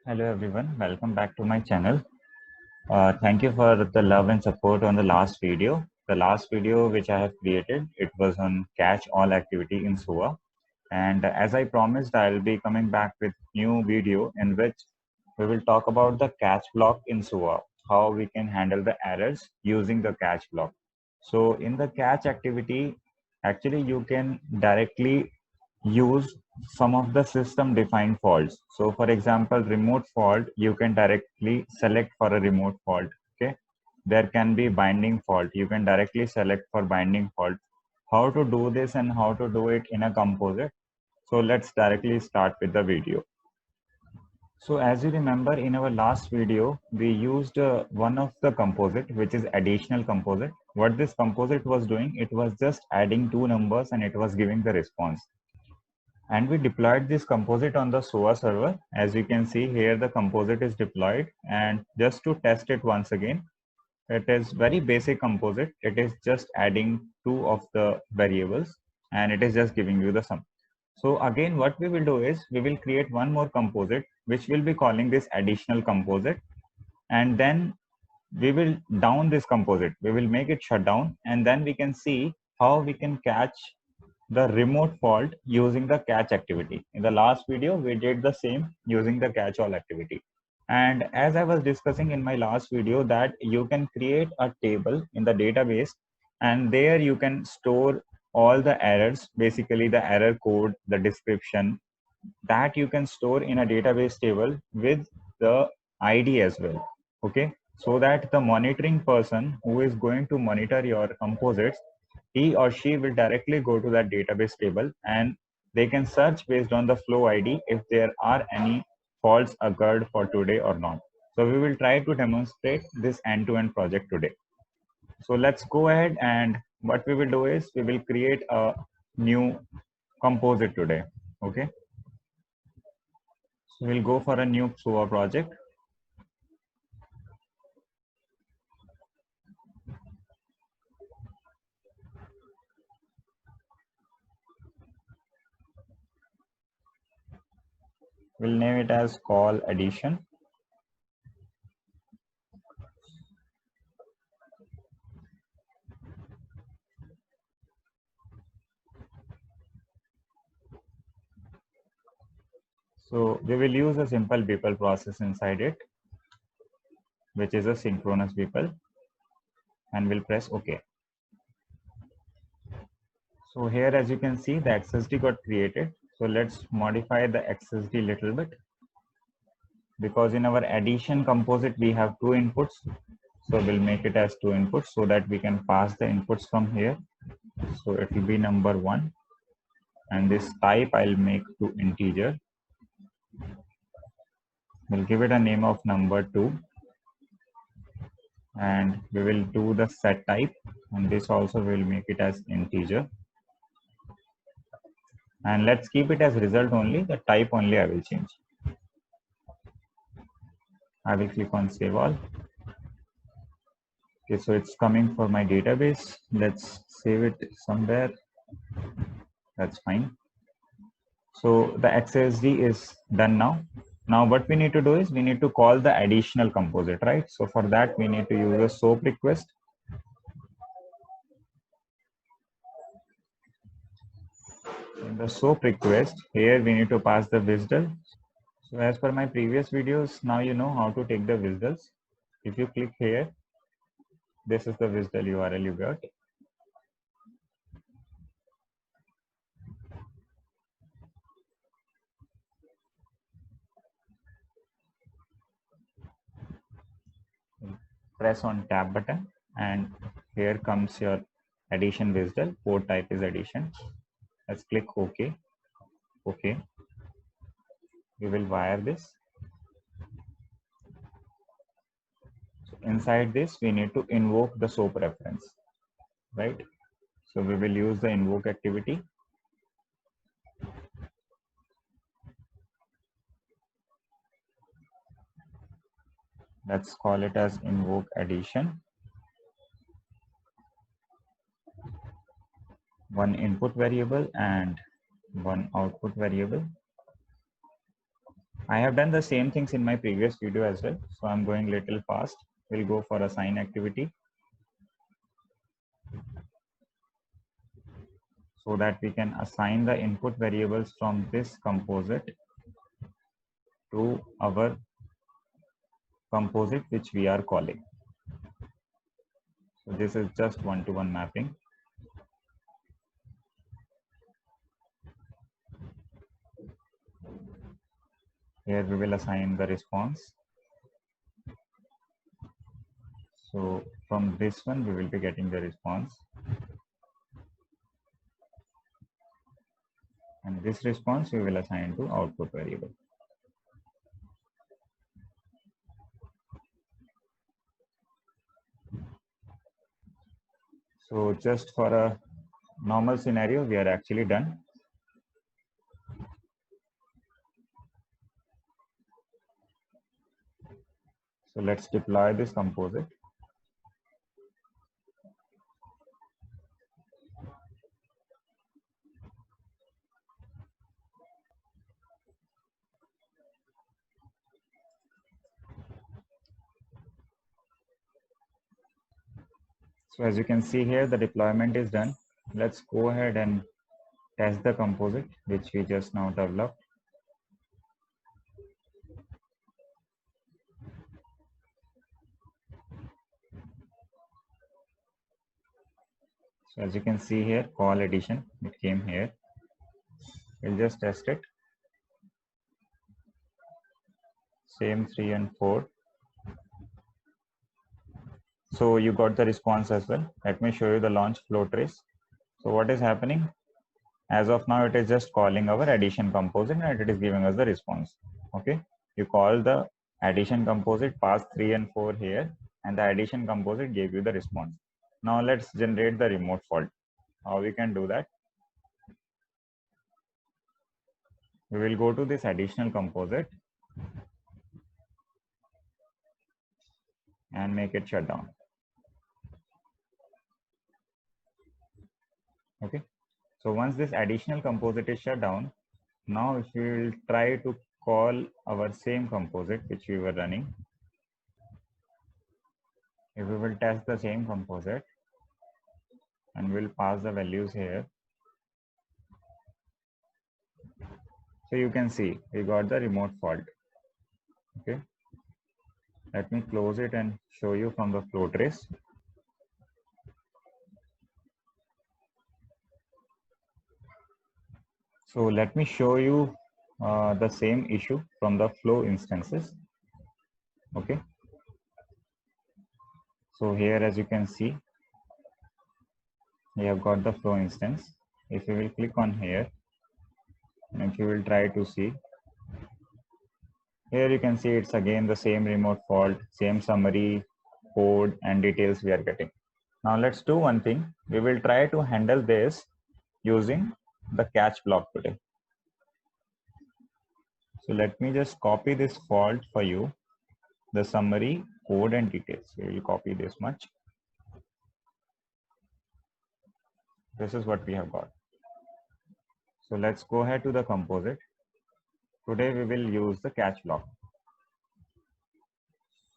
Hello everyone, welcome back to my channel. Thank you for the love and support on the last video. The last video which I have created, it was on catch all activity in SOA. And as I promised, I'll be coming back with new video in which we will talk about the catch block in SOA, how we can handle the errors using the catch block. So in the catch activity, actually you can directly use some of the system defined faults. So for example, remote fault, you can directly select for a remote fault. Okay. There can be binding fault. You can directly select for binding fault. How to do this and how to do it in a composite. So let's directly start with the video. So as you remember in our last video, we used one of the composite, which is additional composite. What this composite was doing, it was just adding two numbers and it was giving the response. And we deployed this composite on the SOA server. As you can see here, the composite is deployed, and just to test it once again, it is very basic composite. It is just adding two of the variables and it is just giving you the sum. So again, what we will do is we will create one more composite, which will be calling this additional composite. And then we will down this composite. We will make it shut down, and then we can see how we can catch the remote fault using the catch activity. In the last video, we did the same using the catch all activity. And as I was discussing in my last video, that you can create a table in the database, and there you can store all the errors, basically the error code, the description, that you can store in a database table with the ID as well. Okay, so that the monitoring person who is going to monitor your composites, he or she will directly go to that database table and they can search based on the flow ID if there are any faults occurred for today or not. So we will try to demonstrate this end-to-end project today. So let's go ahead, and what we will do is we will create a new composite today. Okay, so we'll go for a new SOA project. We'll name it as call addition. So we will use a simple Beeple process inside it, which is a synchronous Beeple, and we'll press OK. So here, as you can see, the XSD got created. So let's modify the XSD little bit, because in our addition composite, we have two inputs. So we'll make it as two inputs so that we can pass the inputs from here. So it will be number 1, and this type I'll make to integer. We'll give it a name of number 2, and we will do the set type, and this also will make it as integer. And let's keep it as result only, the type only I will change. I will click on save all. Okay, so it's coming for my database. Let's save it somewhere. That's fine. So the XSD is done now. Now what we need to do is we need to call the additional composite, right? So for that we need to use a SOAP request. In the SOAP request, here we need to pass the WSDL. So as per my previous videos, now you know how to take the WSDLs. If you click here, this is the WSDL URL you got. Press on tab button, and here comes your addition WSDL. Port type is addition. Let's click OK. OK. We will wire this. So inside this, we need to invoke the SOAP reference, right? So we will use the invoke activity. Let's call it as invoke addition. One input variable and one output variable. I have done the same things in my previous video as well. So I'm going little fast. We'll go for assign activity so that we can assign the input variables from this composite to our composite which we are calling. So this is just one-to-one mapping. Here we will assign the response. So from this one, we will be getting the response. And this response we will assign to output variable. So just for a normal scenario, we are actually done. So let's deploy this composite. So as you can see here, the deployment is done. Let's go ahead and test the composite, which we just now developed. So as you can see here, call addition, it came here. We'll just test it. Same 3 and 4. So you got the response as well. Let me show you the launch flow trace. So what is happening? As of now, it is just calling our addition composite and it is giving us the response. Okay. You call the addition composite, pass 3 and 4 here, and the addition composite gave you the response. Now let's generate the remote fault. How we can do that? We will go to this additional composite and make it shut down. Okay. So once this additional composite is shut down, now if we will try to call our same composite which we were running, if we will test the same composite and we'll pass the values here. So you can see we got the remote fault. Okay. Let me close it and show you from the flow trace. So let me show you the same issue from the flow instances. Okay. So here, as you can see, we have got the flow instance. If you will click on here, and if you will try to see, here you can see it's again the same remote fault, same summary, code and details we are getting. Now let's do one thing. We will try to handle this using the catch block today. So let me just copy this fault for you, the summary, code and details. We will copy this much. This is what we have got. So let's go ahead to the composite. Today we will use the catch block.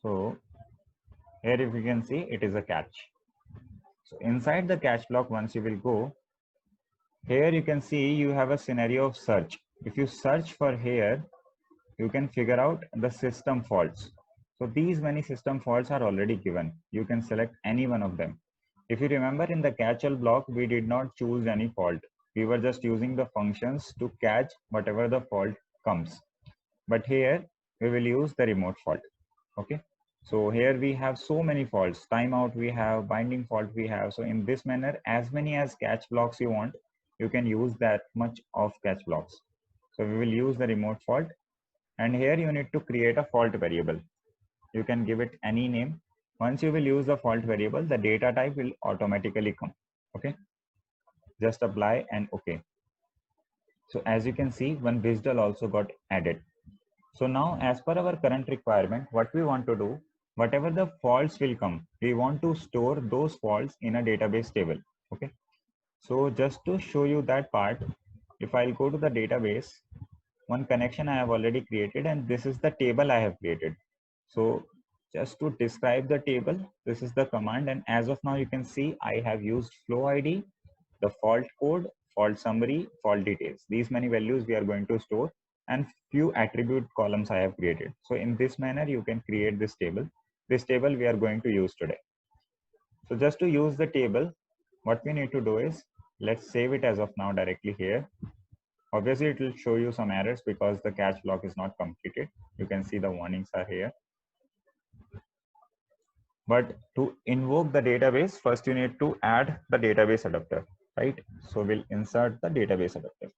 So here if you can see, it is a catch. So inside the catch block, once you will go, here you can see you have a scenario of search. If you search for here, you can figure out the system faults. So these many system faults are already given. You can select any one of them. If you remember in the catch all block, we did not choose any fault. We were just using the functions to catch whatever the fault comes. But here we will use the remote fault. Okay. So here we have so many faults, timeout we have, binding fault we have. So in this manner, as many as catch blocks you want, you can use that much of catch blocks. So we will use the remote fault. And here you need to create a fault variable. You can give it any name. Once you will use the fault variable, the data type will automatically come. Okay. Just apply and okay. So as you can see, one WSDL also got added. So now as per our current requirement, what we want to do, whatever the faults will come, we want to store those faults in a database table. Okay. So just to show you that part, if I'll go to the database one connection I have already created, and this is the table I have created. So just to describe the table, this is the command, and as of now you can see I have used flow ID, the fault code, fault summary, fault details. These many values we are going to store, and few attribute columns I have created. So in this manner you can create this table. This table we are going to use today. So just to use the table, what we need to do is, let's save it as of now directly here. Obviously it will show you some errors because the catch block is not completed. You can see the warnings are here. But to invoke the database, first you need to add the database adapter, right? So we'll insert the database adapter.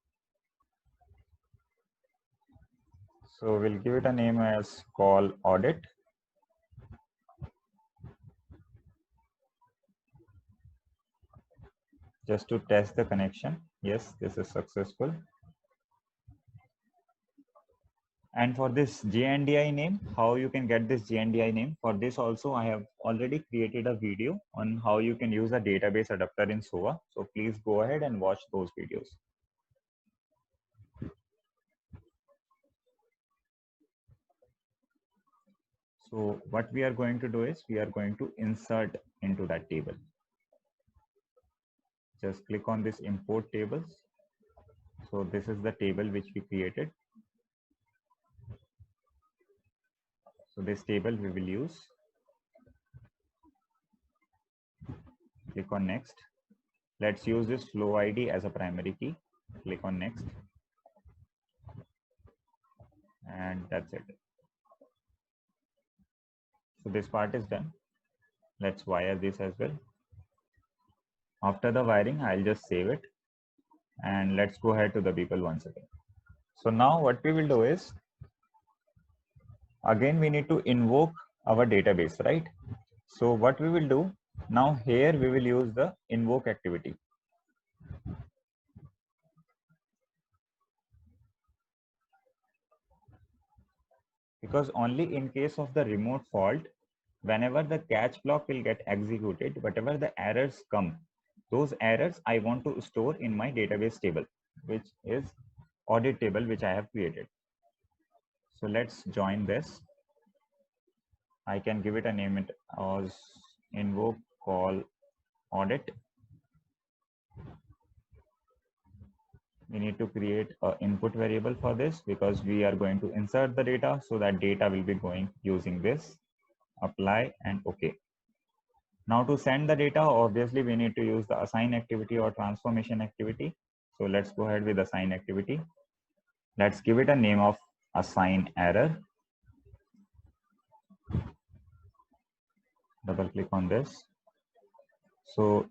So we'll give it a name as call audit. Just to test the connection. Yes, this is successful. And for this JNDI name, how you can get this JNDI name, for this also I have already created a video on how you can use a database adapter in SOA. So please go ahead and watch those videos. So what we are going to do is we are going to insert into that table. Just click on this import tables. So this is the table which we created. So this table we will use. Click on next. Let's use this flow ID as a primary key. Click on next. And that's it. So this part is done. Let's wire this as well. After the wiring, I'll just save it. And let's go ahead to the people once again. So now what we will do is, again, we need to invoke our database, right? So what we will do, now here we will use the invoke activity. Because only in case of the remote fault, whenever the catch block will get executed, whatever the errors come, those errors I want to store in my database table, which is audit table, which I have created. So let's join this. I can give it a name as invoke call audit. We need to create an input variable for this because we are going to insert the data. So that data will be going using this, apply and OK. Now to send the data, obviously we need to use the assign activity or transformation activity. So let's go ahead with assign activity. Let's give it a name of assign error. Double click on this. So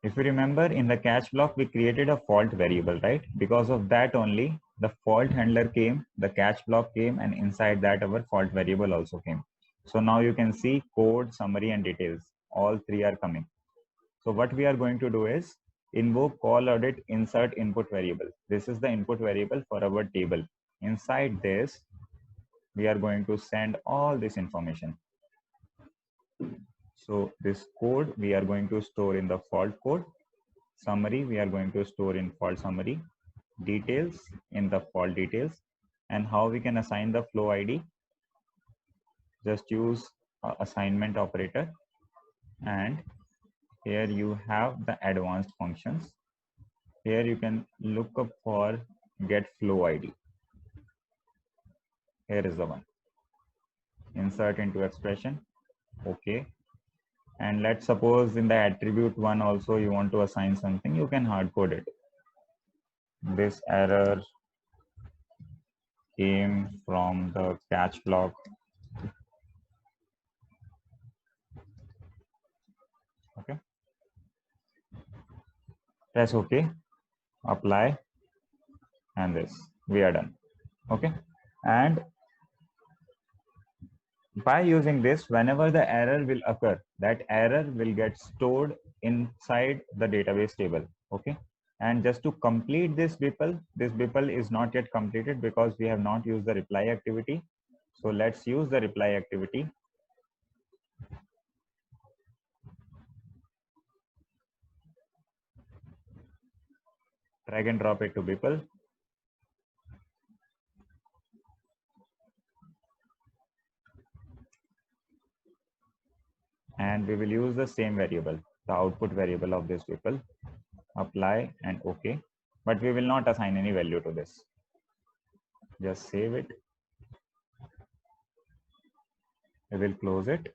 if you remember, in the catch block, we created a fault variable, right? Because of that only, the fault handler came, the catch block came, and inside that our fault variable also came. So now you can see code, summary, and details. All three are coming. So what we are going to do is invoke call audit insert input variable. This is the input variable for our table. Inside this, we are going to send all this information. So this code we are going to store in the fault code. Summary we are going to store in fault summary. Details in the fault details. And how we can assign the flow ID. Just use assignment operator. And here you have the advanced functions. Here you can look up for get flow ID. Here is the one. Insert into expression. Okay. And let's suppose in the attribute one also you want to assign something, you can hard code it. This error came from the catch block. Okay. Press OK. Apply. And this. We are done. Okay. And by using this, whenever the error will occur, that error will get stored inside the database table. Okay. And just to complete this BPL is not yet completed because we have not used the reply activity. So let's use the reply activity. Drag and drop it to BPL. and we will use the same variable, the output variable of this tuple, apply and OK, but we will not assign any value to this. Just save it. We will close it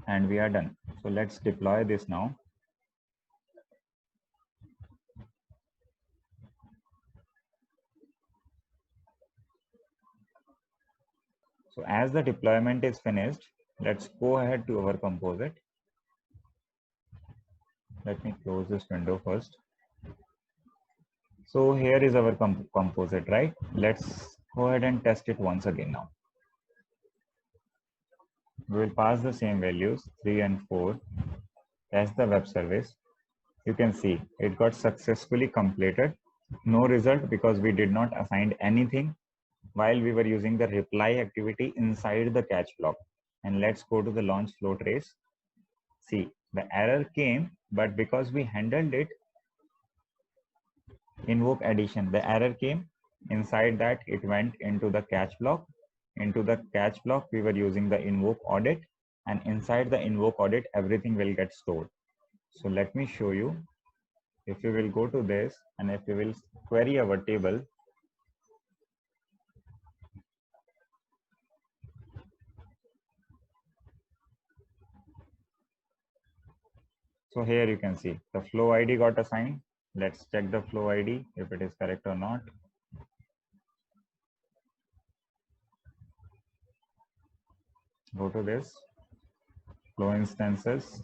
and we are done. So let's deploy this now. So as the deployment is finished, let's go ahead to our composite. Let me close this window first. So here is our composite, right? Let's go ahead and test it once again now. We will pass the same values, 3 and 4, test the web service. You can see it got successfully completed. No result because we did not assign anything while we were using the reply activity inside the catch block. And let's go to the launch flow trace. See, the error came, but because we handled it, invoke addition, the error came. Inside that, it went into the catch block. Into the catch block, we were using the invoke audit, and inside the invoke audit, everything will get stored. So let me show you. If you will go to this and if you will query our table, so here you can see the flow ID got assigned. Let's check the flow ID if it is correct or not. Go to this, flow instances,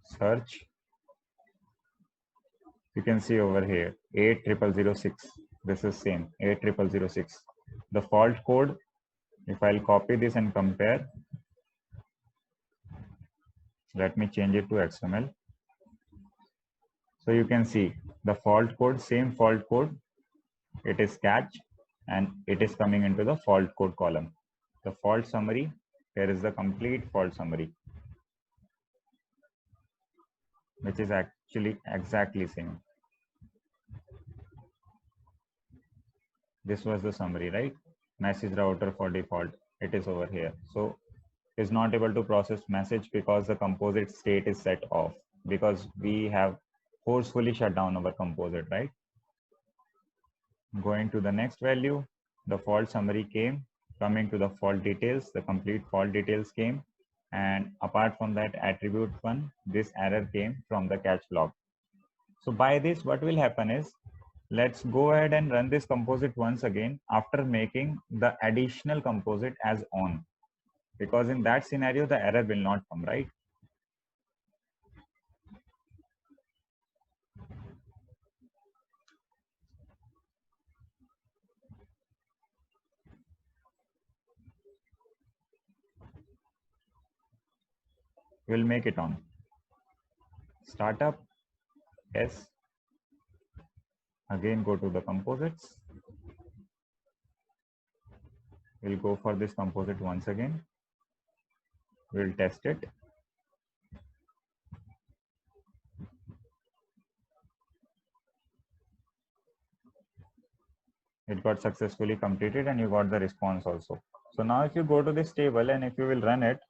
search. You can see over here 80006. This is same 80006. The fault code, if I'll copy this and compare, let me change it to XML. So you can see the fault code, same fault code, it is catch and it is coming into the fault code column. The fault summary, here is the complete fault summary, which is actually exactly same. This was the summary, right? Message router for default, it is over here. So is not able to process message because the composite state is set off, because we have forcefully shut down our composite, right? Going to the next value, the fault summary came. Coming to the fault details, the complete fault details came. And apart from that attribute one, this error came from the catch block. So by this, what will happen is, let's go ahead and run this composite once again after making the additional composite as on, because in that scenario, the error will not come, right? We'll make it on. Startup, yes. Again, go to the composites. We'll go for this composite once again. We'll test it. It got successfully completed and you got the response also. So now if you go to this table and if you will run it,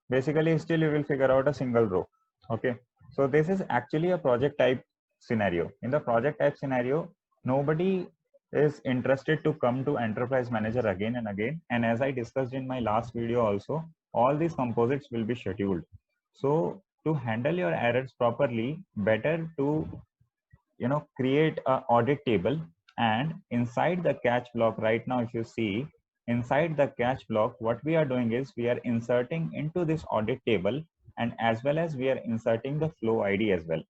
basically still you will figure out a single row. Okay. So this is actually a project type scenario. In the project type scenario, nobody is interested to come to Enterprise Manager again and again. And as I discussed in my last video also, all these composites will be scheduled. So to handle your errors properly, better to create an audit table, and inside the catch block right now, if you see inside the catch block, what we are doing is we are inserting into this audit table, and as well as we are inserting the flow ID as well.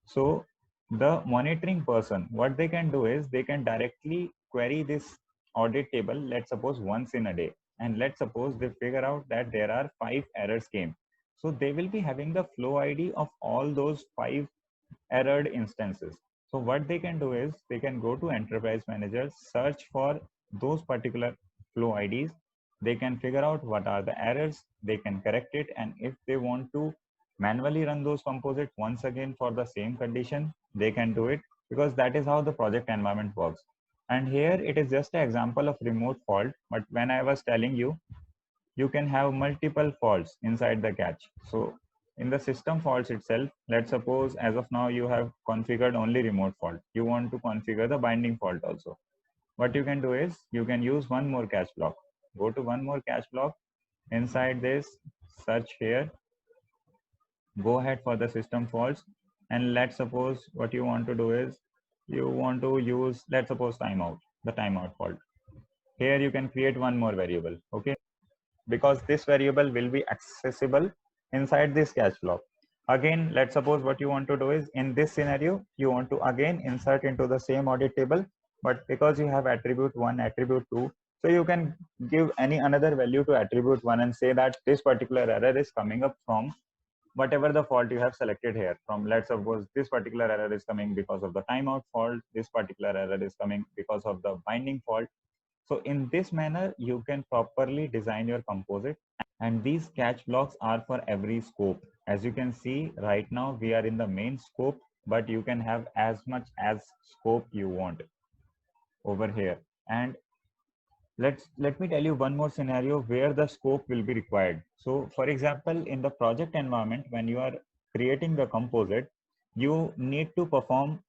So the monitoring person, what they can do is they can directly query this audit table, let's suppose once in a day, and let's suppose they figure out that there are 5 errors came. So they will be having the flow ID of all those 5 errored instances. So what they can do is they can go to Enterprise Manager, search for those particular flow IDs. They can figure out what are the errors, they can correct it. And if they want to manually run those composites once again for the same condition, they can do it, because that is how the project environment works. And here it is just an example of remote fault. But when I was telling you you can have multiple faults inside the catch. So in the system faults itself, let's suppose as of now you have configured only remote fault. You want to configure the binding fault also. What you can do is you can use one more catch block. Go to one more catch block. Inside this, search here, go ahead for the system faults, and let's suppose what you want to do is you want to use, let's suppose timeout, the timeout fault. Here you can create one more variable, okay, because this variable will be accessible inside this catch block. Again, let's suppose what you want to do is in this scenario you want to again insert into the same audit table, but because you have attribute 1, attribute 2, so you can give any another value to attribute 1 and say that this particular error is coming up from whatever the fault you have selected here. From, let's suppose this particular error is coming because of the timeout fault, this particular error is coming because of the binding fault. So in this manner, you can properly design your composite, and these catch blocks are for every scope. As you can see right now, we are in the main scope, but you can have as much as scope you want over here. And let me tell you one more scenario where the scope will be required. So for example, in the project environment, when you are creating the composite, you need to perform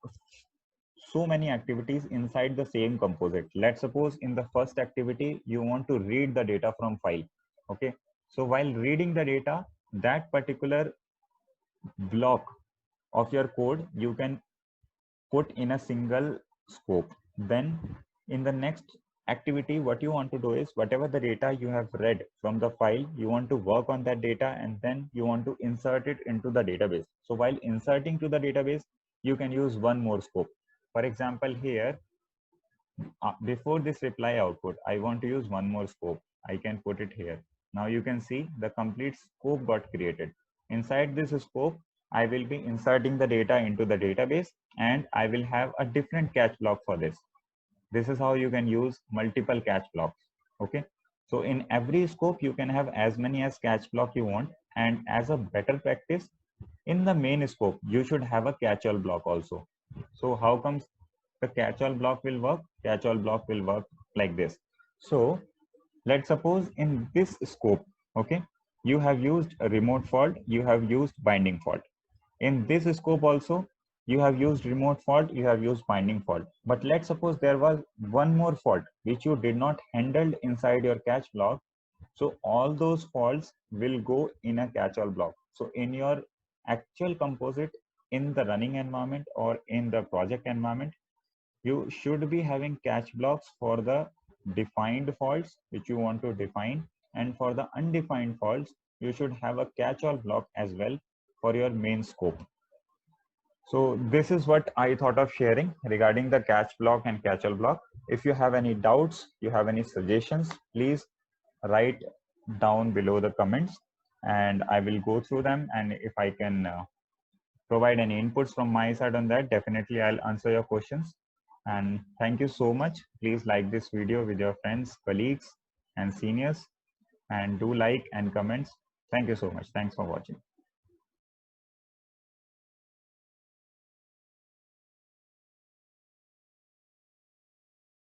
so many activities inside the same composite. Let's suppose in the first activity, you want to read the data from file. Okay. So while reading the data, that particular block of your code, you can put in a single scope. Then in the next activity, what you want to do is whatever the data you have read from the file, you want to work on that data and then you want to insert it into the database. So while inserting to the database, you can use one more scope. For example, here, before this reply output, I want to use one more scope. I can put it here. Now you can see the complete scope got created. Inside this scope, I will be inserting the data into the database and I will have a different catch block for this. This is how you can use multiple catch blocks. Okay. So in every scope, you can have as many as catch block you want. And as a better practice, in the main scope, you should have a catch-all block also. So how comes the catch-all block will work? Catch-all block will work like this. So let's suppose in this scope, okay, you have used a remote fault, you have used binding fault. In this scope also, you have used remote fault, you have used binding fault. But let's suppose there was one more fault which you did not handle inside your catch block. So all those faults will go in a catch-all block. So in your actual composite, in the running environment or in the project environment, you should be having catch blocks for the defined faults which you want to define, and for the undefined faults you should have a catch-all block as well for your main scope. So this is what I thought of sharing regarding the catch block and catch-all block. If you have any doubts, you have any suggestions, please write down below the comments and I will go through them, and if I can provide any inputs from my side on that, definitely I'll answer your questions. And thank you so much. Please like this video with your friends, colleagues, and seniors, and do like and comments. Thank you so much. Thanks for watching.